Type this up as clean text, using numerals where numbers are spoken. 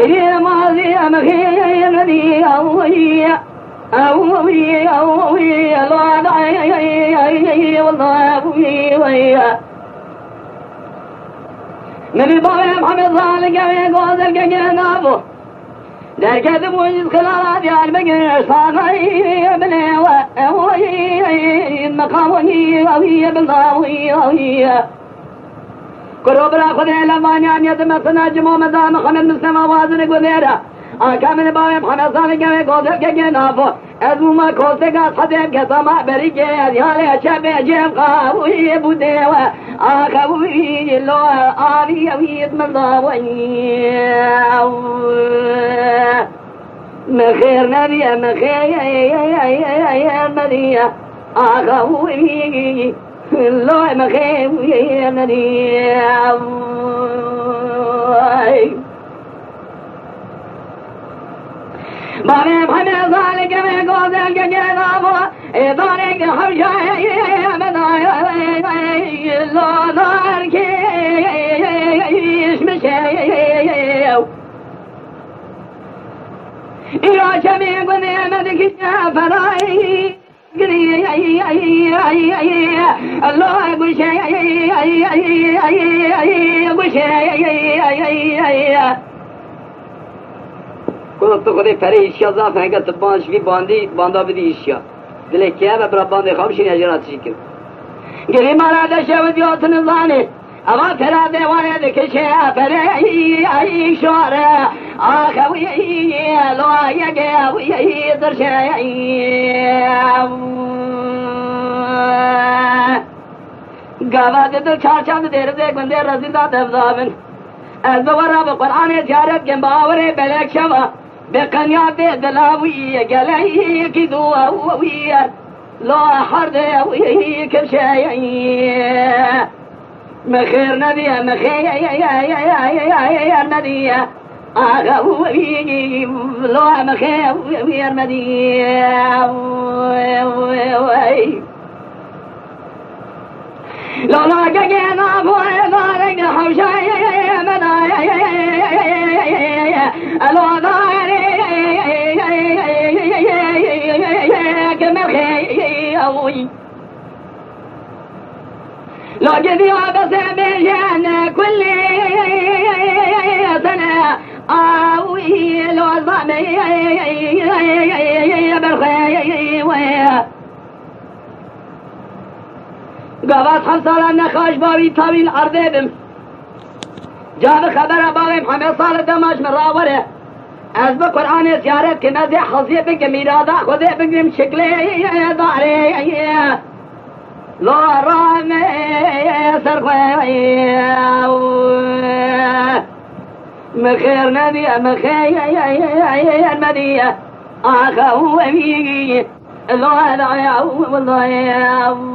غير ماضي مخير الذي أوي أوي أوي الله أوي والله أوي ويا نبي بابا محمد ذلك يقول ذلك جنابه در كذب ويدخل على ديال بقر صاغي بني وأوي المقامي أوي بالله كروبرا خذي لما نعم يتمسنا جمو مدام محمد مسلم وازن قديرا كامل باوي محمد صالح كمي قوزر كجنافو ازمو ما كوسكا صديب كسما بريكي اديالي شبه جيب قاوي بوديوة آخوي جلو آلي ويد مضاوي مخير نبي مخير نبي آخوي الله مخير يا نبي بابي محمد ذلك من قوزل كجنابه إضارك حوشا يا مدايا الله دارك يشمشي يا شميق نعمتك يا فراي الله يقول شيء يقول شيء كنت خودی فریش یا زافه که تبانش بی باندا بدیش یا دلی که به برابان خوابش نیاجرات شکل گری مارا دشه و دیوت نزانی اما ترا دیوانه دکشه فری ای شواره آخوی لوا یگوی درشه گاوه دل چارچاند دیر دیگ من دیر رزیده دفضابن از بورا بقرآن جارت کن باوره بلک شما بقنیات دلاوی گلهی کی دواوی لا حردوی کرشی مخير نبي مخير نبي آخوي لا مخير نبي لا لا جينا فوق دارك حوشي منايا لا داري كمخير لا جدي بس بجان كل سنة آوي لو ضمي بالخير قبض حصل النخاش بابي طويل أرضهم جاب خبر باغي محمد صالح دماش من راوره از بقرآن زيارت كنا زي حظي بك ميرادا خذي بك شكلي داري لا رامي سرخوي مخير نبي مخير المدية آخوي لا لا والله